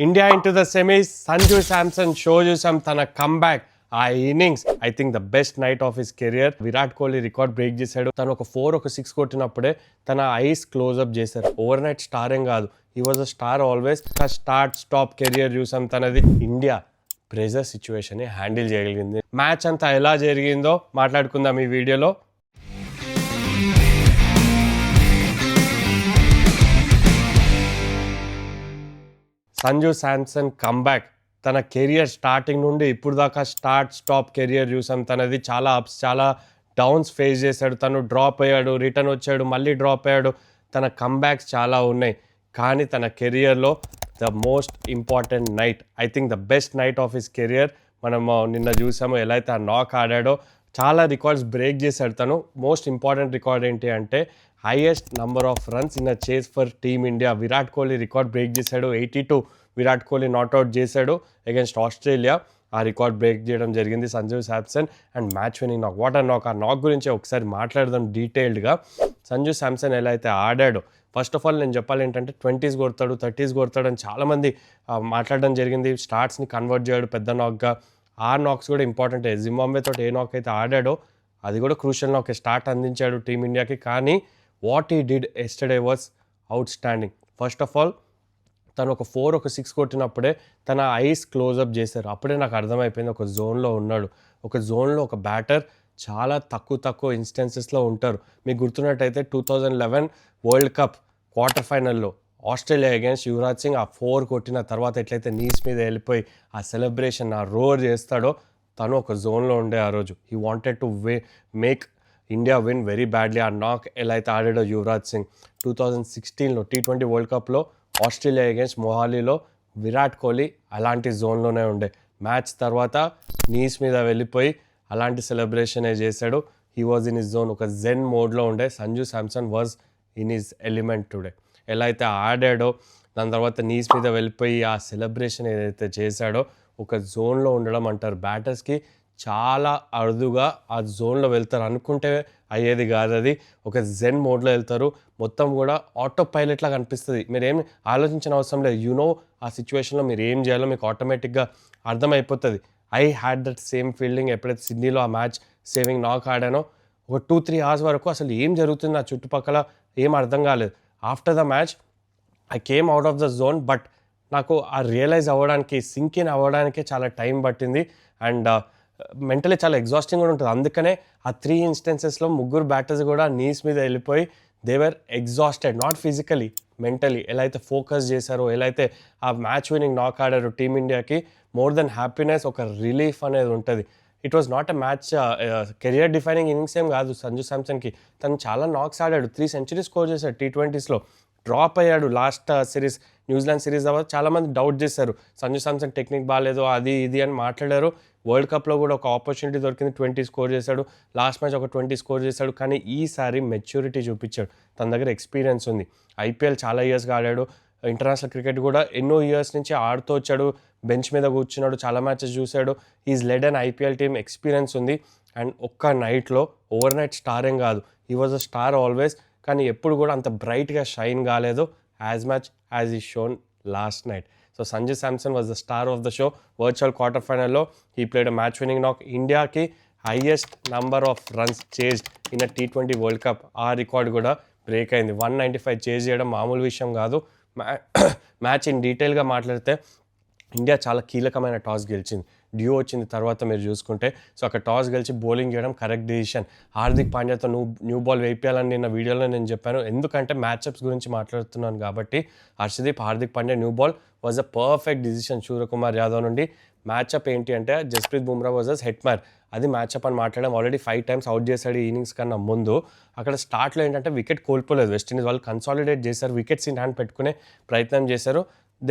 India into the semis. Sanju Samson shows you some tana comeback. ఆ innings I think the best knight of his career. Virat Kohli record break చేశాడు. తను ఒక 4 ఒక 6 కొట్టినప్పుడే తన ice close up చేశారు. Over night star ఏం కాదు, he was a star always. Start stop career చూసాం తనది. ఇండియా ప్రెజర్ సిచ్యువేషన్ని హ్యాండిల్ చేయగలిగింది. మ్యాచ్ అంతా ఎలా జరిగిందో మాట్లాడుకుందాం ఈ వీడియోలో. సంజు శాంసన్ కమ్బ్యాక్. తన కెరియర్ స్టార్టింగ్ నుండి ఇప్పుడు దాకా స్టార్ట్ స్టాప్ కెరియర్ చూసాం తనది. చాలా అప్స్, చాలా డౌన్స్ ఫేస్ చేశాడు. తను డ్రాప్ అయ్యాడు, రిటర్న్ వచ్చాడు, మళ్ళీ డ్రాప్ అయ్యాడు. తన కమ్బ్యాక్స్ చాలా ఉన్నాయి. కానీ తన కెరియర్లో the most important night, I think the best knight of his career. మనము నిన్న చూసాము ఎలా అయితే ఆ నాక్ ఆడాడో. చాలా రికార్డ్స్ బ్రేక్ చేశాడు తను. మోస్ట్ ఇంపార్టెంట్ రికార్డ్ ఏంటి అంటే highest number of runs in a chase for team India. Virat Kohli record break చేశాడు. 82 విరాట్ కోహ్లీ నాట్అవుట్ చేశాడు అగైన్స్ట్ ఆస్ట్రేలియా. ఆ రికార్డ్ బ్రేక్ చేయడం జరిగింది Sanju Samson. And match winning knock, what and knock. ఆ నాక్ గురించి ఒకసారి మాట్లాడదాం డీటెయిల్డ్గా. సంజు శాంసన్ ఎలా అయితే ఆడాడో, ఫస్ట్ ఆఫ్ ఆల్ నేను చెప్పాలి ఏంటంటే 20s కొడతాడు, 30s కొడతాడు అని చాలామంది మాట్లాడడం జరిగింది. స్టార్ట్స్ని కన్వర్ట్ చేయడు పెద్ద నాక్గా. ఆ నాక్స్ కూడా ఇంపార్టెంటే. జింబాబ్వే తోటి ఏ నాక్ అయితే ఆడాడో అది కూడా క్రూషియల్ నాక్. స్టార్ట్ అందించాడు టీమిండియాకి. కానీ what he did yesterday was out standing. First of all తను ఒక 4 ఒక 6 కొట్టినప్పుడే తన ఐస్ క్లోజ్అప్ చేశారు. అప్పుడే నాకు అర్థమైపోయింది ఒక జోన్లో ఉన్నాడు. ఒక జోన్లో ఒక బ్యాటర్ చాలా తక్కువ ఇన్స్టెన్సెస్లో ఉంటారు. మీకు గుర్తున్నట్టయితే 2011 వరల్డ్ కప్ క్వార్టర్ ఫైనల్లో ఆస్ట్రేలియా అగైన్స్ యువరాజ్ సింగ్ ఆ 4 కొట్టిన తర్వాత ఎట్లయితే నీస్ మీద వెళ్ళిపోయి ఆ సెలబ్రేషన్, ఆ రోర్ చేస్తాడో, తను ఒక జోన్లో ఉండే ఆ రోజు. He wanted to make India win very badly. ఆ నాక్ ఎలా అయితే ఆడాడో యువరాజ్ సింగ్ 2016లో T20 వరల్డ్ కప్లో ఆస్ట్రేలియా అగైన్స్ మొహాలీలో విరాట్ కోహ్లీ అలాంటి జోన్లోనే ఉండే. మ్యాచ్ తర్వాత నీస్ మీద వెళ్ళిపోయి అలాంటి సెలబ్రేషనే చేశాడు. He was in his zone. ఒక జెన్ మోడ్లో ఉండే. Sanju Samson was in his element today. ఎలా అయితే ఆడాడో, దాని తర్వాత నీస్ మీద వెళ్ళిపోయి ఆ సెలబ్రేషన్ ఏదైతే చేశాడో, ఒక జోన్లో ఉండడం అంటారు. బ్యాటర్స్కి చాలా అరుదుగా ఆ జోన్లో వెళ్తారు. అనుకుంటే అయ్యేది కాదు అది. ఒక జెన్ మోడ్లో వెళ్తారు. మొత్తం కూడా ఆటో పైలట్లాగా అనిపిస్తుంది. మీరేం ఆలోచించిన అవసరం లేదు. ఆ సిచ్యువేషన్లో మీరు ఏం చేయాలో మీకు ఆటోమేటిక్గా అర్థమైపోతుంది. I had that same feeling ఎప్పుడైతే సిడ్నీలో ఆ మ్యాచ్ సేవింగ్ నాక్ ఆడానో. ఒక 2-3 hours వరకు అసలు ఏం జరుగుతుంది నా చుట్టుపక్కల ఏం అర్థం కాలేదు. After the match I came out of the zone. But నాకు ఆ రియలైజ్ అవ్వడానికి, సింక్ ఇన్ అవ్వడానికే చాలా టైం పట్టింది. అండ్ మెంటలీ చాలా ఎగ్జాస్టింగ్ కూడా ఉంటుంది. అందుకనే ఆ 3 ఇన్స్టెన్సెస్లో ముగ్గురు బ్యాటర్స్ కూడా నీస్ మీద వెళ్ళిపోయి దేవర్ ఎగ్జాస్టెడ్, నాట్ ఫిజికలీ, మెంటలీ. ఎలా అయితే ఫోకస్ చేశారో, ఎలా అయితే ఆ మ్యాచ్ విన్నింగ్ నాక్ ఆడారు టీమిండియాకి, మోర్ దెన్ హ్యాపీనెస్ ఒక రిలీఫ్ అనేది ఉంటుంది. It was not a match career defining innings ఏం కాదు సంజు శాంసన్కి. తను చాలా నాక్స్ ఆడాడు. 3 centuries స్కోర్ చేశాడు T20sలో. డ్రాప్ అయ్యాడు లాస్ట్ సిరీస్, న్యూజిలాండ్ సిరీస్ తర్వాత చాలామంది డౌట్ చేశారు సంజు శాంసన్ టెక్నిక్ బాగాలేదు అది ఇది అని మాట్లాడారు. వరల్డ్ కప్లో కూడా ఒక ఆపర్చునిటీ దొరికింది, 20 స్కోర్ చేశాడు. లాస్ట్ మ్యాచ్ ఒక 20 స్కోర్ చేశాడు. కానీ ఈసారి మెచ్యూరిటీ చూపించాడు. తన దగ్గర ఎక్స్పీరియన్స్ ఉంది. IPL చాలా ఇయర్స్గా ఆడాడు. ఇంటర్నేషనల్ క్రికెట్ కూడా ఎన్నో ఇయర్స్ నుంచి ఆడుతూ వచ్చాడు. బెంచ్ మీద కూర్చున్నాడు, చాలా మ్యాచెస్ చూశాడు. Is led and IPL team, experience ఉంది. అండ్ ఒక్క నైట్లో ఓవర్ నైట్ స్టార్ ఏం కాదు, he was a star always. కానీ ఎప్పుడు కూడా అంత బ్రైట్గా షైన్ కాలేదు యాజ్ మచ్ యాజ్ ఈ shone last night. So Sanju Samson was the star of the show. Virtual quarter ఫైనల్లో he played a match winning knock. ఇండియాకి highest number of runs chased in a T20 world cup. ఆ రికార్డ్ కూడా break అయింది. 195 chase చేయడం మామూలు విషయం కాదు. మ్యాచ్ ఇన్ డీటెయిల్గా మాట్లాడితే ఇండియా చాలా కీలకమైన టాస్ గెలిచింది. డ్యూ వచ్చింది తర్వాత మీరు చూసుకుంటే. సో అక్కడ టాస్ గెలిచి బౌలింగ్ చేయడం కరెక్ట్ డిసిషన్. హార్దిక్ పాండ్యాతో న్యూ బాల్ వేయించాలని నిన్న వీడియోలో నేను చెప్పాను. ఎందుకంటే మ్యాచ్అప్స్ గురించి మాట్లాడుతున్నాను కాబట్టి. Hardik Pandya new ball was a perfect decision Suryakumar Yadav నుండి. మ్యాచ్అప్ ఏంటి అంటే జస్ప్రీత్ బుమ్రా వర్సెస్ హెట్మర్, అది మ్యాచ్అప్ అని మాట్లాడడం. ఆల్రెడీ 5 times అవుట్ చేశాడు ఈ ఇన్నింగ్స్ కన్నా ముందు. అక్కడ స్టార్ట్లో ఏంటంటే వికెట్ కోల్పోలేదు వెస్టిండీస్. వాళ్ళు కన్సాలిడేట్ చేశారు, వికెట్స్ ఇన్ హ్యాండ్ పెట్టుకునే ప్రయత్నం చేశారు.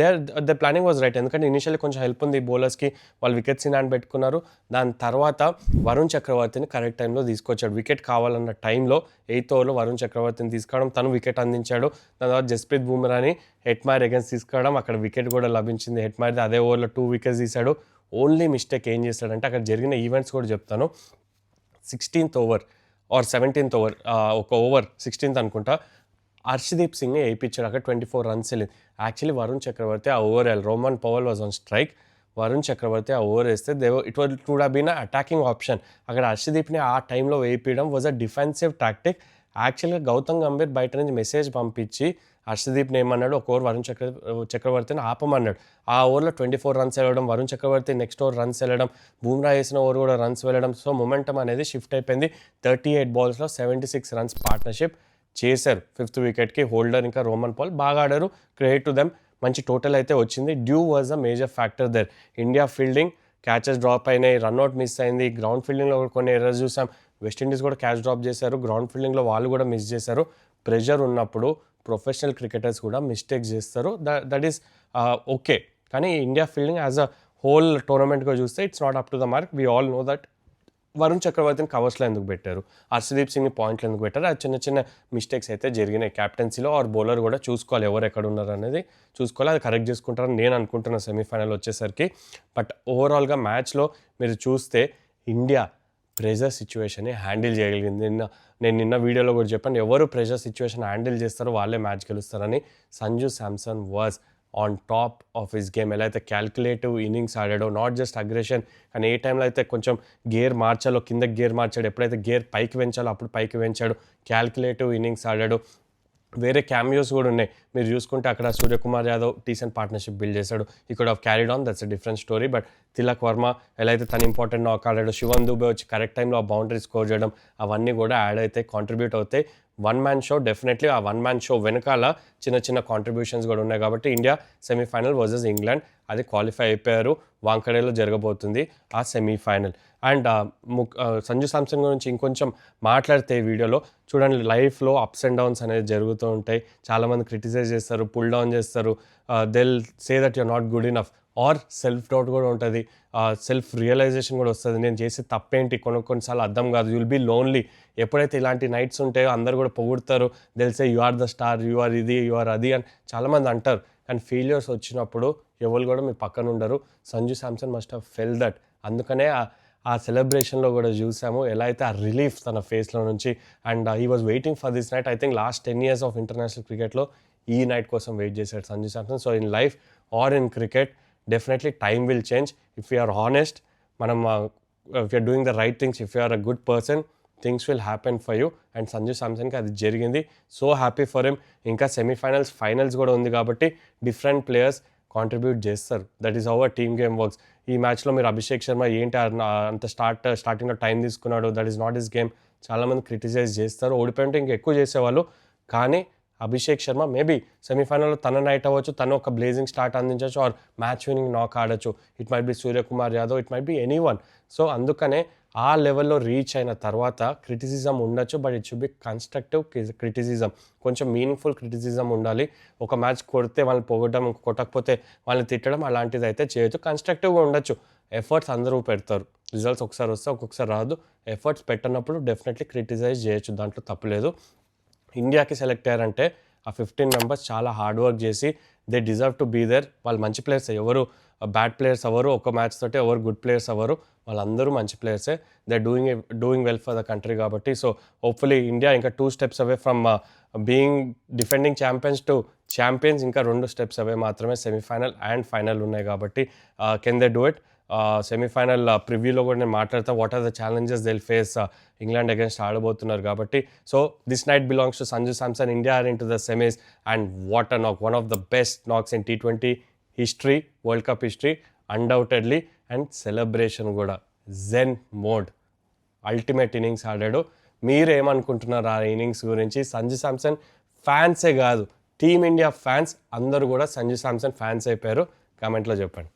The planning was right. ఎందుకంటే ఇనిషియల్లీ కొంచెం హెల్ప్ ఉంది బౌలర్స్కి, వాళ్ళు వికెట్స్ ఇన్ హ్యాండ్ పెట్టుకున్నారు. దాని తర్వాత వరుణ్ చక్రవర్తిని కరెక్ట్ టైంలో తీసుకొచ్చాడు. వికెట్ కావాలన్న టైంలో 8th ఓవర్లో వరుణ్ చక్రవర్తిని తీసుకోవడం, తను వికెట్ అందించాడు. దాని తర్వాత జస్ప్రీత్ బుమ్రాని హెట్మార్ అగైన్స్ తీసుకోవడం, అక్కడ వికెట్ కూడా లభించింది హెట్మార్ది. అదే ఓవర్లో 2 wickets తీశాడు. ఓన్లీ మిస్టేక్ ఏం చేశాడంటే అక్కడ జరిగిన ఈవెంట్స్ కూడా చెప్తాను. 16th over or 17th over, ఒక ఓవర్ 16th అనుకుంటా, హర్షదీప్ సింగ్ని వేయించాడు. అక్కడ 24 రన్స్ వెళ్ళింది. యాక్చువల్లీ వరుణ్ చక్రవర్తి ఆ ఓవర్ వేయాలి. Roman Powell was on strike. Varun Chakravarthy ఆ ఓవర్ వేస్తే it would have been attacking option. అక్కడ హర్షదీప్ని ఆ టైంలో వేయించడం వాజ్ అ డిఫెన్సివ్ టాక్టిక్. యాక్చువల్గా గౌతమ్ గంభీర్ బయట నుంచి మెసేజ్ పంపించి హర్షదీప్ని ఏమన్నాడు, ఒక ఓవర్ వరుణ్ చక్రవర్తిని ఆపమన్నాడు. ఆ ఓవర్లో 24 రన్స్ వెళ్ళడం, వరుణ్ చక్రవర్తి నెక్స్ట్ ఓవర్ రన్స్ వెళ్ళడం, బూమ్రా వేసిన ఓవర్ కూడా రన్స్ వెళ్ళడం. సో మొమెంటం అనేది షిఫ్ట్ అయిపోయింది. 38 బాల్స్లో 76 రన్స్ పార్ట్నర్షిప్ చేశారు. 5th వికెట్కి హోల్డర్ ఇంకా రోమన్ పాల్ బాగా ఆడారు. Credit to them. మంచి టోటల్ అయితే వచ్చింది. Dew was a major factor there. India fielding catches drop అయినాయి, రన్అట్ మిస్ అయింది. గ్రౌండ్ ఫీల్డింగ్లో కూడా కొన్ని ఎర్రర్స్ చూసాం. వెస్టిండీస్ కూడా క్యాచ్ డ్రాప్ చేశారు. గ్రౌండ్ ఫీల్డింగ్లో వాళ్ళు కూడా మిస్ చేశారు. ప్రెషర్ ఉన్నప్పుడు ప్రొఫెషనల్ క్రికెటర్స్ కూడా మిస్టేక్స్ చేస్తారు. That is okay. కానీ India fielding as a whole టోర్నమెంట్గా చూస్తే it's not up to the mark. We all know that. Varun చక్రవర్తిని కవర్స్లో ఎందుకు పెట్టారు, హర్షదీప్ సింగ్ని పాయింట్లు ఎందుకు పెట్టారు, అది చిన్న చిన్న మిస్టేక్స్ అయితే జరిగినాయి క్యాప్టెన్సీలో. ఆర్ బౌలర్ కూడా చూసుకోవాలి ఎవరు ఎక్కడ ఉన్నారు అనేది చూసుకోవాలి. అది కరెక్ట్ చేసుకుంటారని నేను అనుకుంటున్నాను సెమీఫైనల్ వచ్చేసరికి. బట్ ఓవరాల్గా మ్యాచ్లో మీరు చూస్తే ఇండియా ప్రెజర్ సిచ్యువేషన్ని హ్యాండిల్ చేయగలిగింది. నేను నిన్న వీడియోలో కూడా చెప్పాను, ఎవరు ప్రెజర్ సిచ్యువేషన్ హ్యాండిల్ చేస్తారో వాళ్ళే మ్యాచ్ గెలుస్తారని. Sanju Samson was on top of his game. ఎలా అయితే క్యాల్కులేటివ్ ఇన్నింగ్స్ ఆడాడో, నాట్ జస్ట్ అగ్రెషన్, కానీ ఏ టైంలో అయితే కొంచెం గేర్ మార్చాలో కిందకి గేర్ మార్చాడు, ఎప్పుడైతే గేర్ పైకి పెంచాలో అప్పుడు పైకి పెంచాడు, క్యాల్కులేటివ్ ఇన్నింగ్స్ ఆడాడు. వేరే క్యామియోస్ కూడా ఉన్నాయి. మీరు చూసుకుంటే అక్కడ Suryakumar Yadav decent partnership build చేశాడు. ఈ could have carried on, that's a different story. But Tilak Varma ఎలా అయితే తను ఇంపార్టెంట్ నాక్ ఆడాడు, శివన్ దుబే వచ్చి కరెక్ట్ టైంలో ఆ బౌండరీ స్కోర్ చేయడం, అవన్నీ కూడా యాడ్ అయితే కాంట్రిబ్యూట్ అవుతాయి. One man show definitely. ఆ వన్ మ్యాన్ షో వెనకాల చిన్న చిన్న కాంట్రిబ్యూషన్స్ కూడా ఉన్నాయి. కాబట్టి ఇండియా సెమీఫైనల్ వర్సెస్ ఇంగ్లాండ్ అది క్వాలిఫై అయిపోయారు. వాంకడేలో జరగబోతుంది ఆ సెమీఫైనల్. అండ్ సంజు శాంసన్ గురించి ఇంకొంచెం మాట్లాడితే ఈ వీడియోలో చూడండి, లైఫ్లో అప్స్ అండ్ డౌన్స్ అనేది జరుగుతూ ఉంటాయి. చాలామంది క్రిటిసైజ్ చేస్తారు, పుల్ డౌన్ చేస్తారు. They'll say that you're not good enough. Or self doubt కూడా ఉంటుంది, సెల్ఫ్ రియలైజేషన్ కూడా వస్తుంది. నేను చేసే తప్పేంటి కొన్నిసార్లు అర్థం కాదు. You'll be lonely. ఎప్పుడైతే ఇలాంటి నైట్స్ ఉంటాయో అందరు కూడా పొగుడతారు. తెలిసే you are the star, you are ఇది, యు ఆర్ అది అని చాలామంది అంటారు. కానీ ఫెయిల్యూర్స్ వచ్చినప్పుడు ఎవరు కూడా మీ పక్కన ఉండరు. Sanju Samson must have felt that. అందుకనే ఆ సెలబ్రేషన్లో కూడా చూసాము ఎలా అయితే ఆ రిలీఫ్ తన ఫేస్లో నుంచి. And he was waiting for this night. I think last 10 years of international క్రికెట్లో ఈ నైట్ కోసం వెయిట్ చేశాడు Sanju Samson. So in life or in cricket definitely time will change if you are honest. మనం if you're doing the right things, if you are a good person, things will happen for you. And Sanju శాంసన్కి అది జరిగింది. So happy for him. ఇంకా semifinals, finals కూడా ఉంది కాబట్టి different players contribute చేస్తారు. That is how a team game works. ఈ మ్యాచ్లో మీరు అభిషేక్ శర్మ ఏంటి అంత స్టార్టింగ్లో టైం తీసుకున్నాడు, that is not his game. చాలామంది క్రిటిసైజ్ చేస్తారు. ఓడిపోయింటే ఇంకా ఎక్కువ చేసేవాళ్ళు. కానీ అభిషేక్ శర్మ మేబీ సెమీఫైనల్లో తన నైట్ అవ్వచ్చు, తను ఒక బ్లేజింగ్ స్టార్ట్ అందించవచ్చు, ఆర్ మ్యాచ్ వినింగ్ నాక్ ఆడచ్చు. It might be Suryakumar Yadav, it might be any one. So అందుకనే ఆ లెవెల్లో రీచ్ అయిన తర్వాత క్రిటిసిజం ఉండొచ్చు, but it should be constructive criticism. కొంచెం మీనింగ్ఫుల్ క్రిటిసిజం ఉండాలి. ఒక మ్యాచ్ కొడితే వాళ్ళని పొగడడం, కొట్టకపోతే వాళ్ళని తిట్టడం అలాంటిది అయితే చేయొచ్చు. కన్స్ట్రక్టివ్గా ఉండొచ్చు. ఎఫర్ట్స్ అందరూ పెడతారు, రిజల్ట్స్ ఒకసారి వస్తే ఒక్కొక్కసారి రాదు. ఎఫర్ట్స్ పెట్టినప్పుడు డెఫినెట్లీ క్రిటిసైజ్ చేయొచ్చు, దాంట్లో తప్పులేదు. ఇండియాకి సెలెక్ట్ అయ్యారంటే ఆ 15 మెంబర్స్ చాలా హార్డ్ వర్క్ చేసి they deserve to be there. వాళ్ళు మంచి ప్లేయర్స్, ఎవరు బ్యాడ్ ప్లేయర్స్ అవ్వరు. ఒక మ్యాచ్ తోటి ఎవరు గుడ్ ప్లేయర్స్ అవ్వరు. వాళ్ళందరూ మంచి ప్లేయర్సే. They doing well for the country కాబట్టి. సో హోప్ఫుల్లీ ఇండియా ఇంకా 2 steps away from being defending champions to champions. ఇంకా 2 steps అవే మాత్రమే. సెమీఫైనల్ అండ్ ఫైనల్ ఉన్నాయి కాబట్టి can they do it. Semifinal ప్రివ్యూలో కూడా నేను మాట్లాడతా what are the challenges they'll face. England against ఆడబోతున్నారు కాబట్టి. So this night belongs to Sanju Samson. India are in to the semis and what a knock, one of the best knocks in T20 history, world cup history undoubtedly. And celebration కూడా zen mode, ultimate innings ఆడాడు. మీరేమనుకుంటున్నారు ఆ innings గురించి? సంజు శాంసన్ ఫ్యాన్సే కాదు, team India fans అందరూ కూడా Sanju Samson fans అయిపోయారు. కామెంట్లో చెప్పండి.